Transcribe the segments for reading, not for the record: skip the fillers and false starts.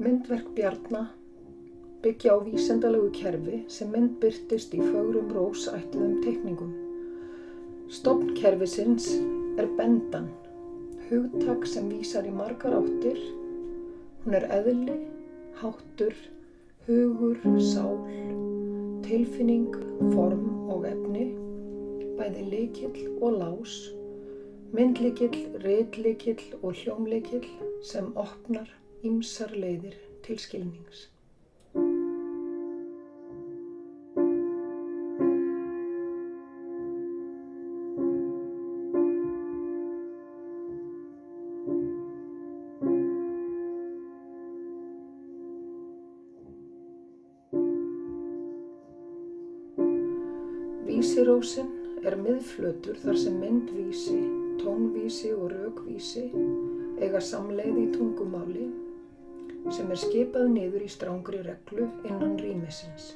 Myndverk Bjarna byggja á vísindalegu kerfi sem myndbirtist í fögrum rósætluðum teikningum. Stofn kerfisins bendan, hugtak sem vísar í margar áttir. Hún eðli, háttur, hugur, sál, tilfinning, form og efni, bæði lykill og lás, myndlykill, ritlykill og hljómlykill sem opnar ýmsar leiðir til skilnings. Vísirósin miðflötur þar sem myndvísi, tónvísi og rökvísi eiga samleið í tungumáli sem skipað niður í strangri reglu innan rýmisins.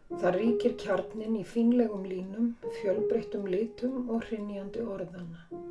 Það ríkir kjarninn í fínlegum línum, fjölbreyttum litum og hrynjandi orðanna.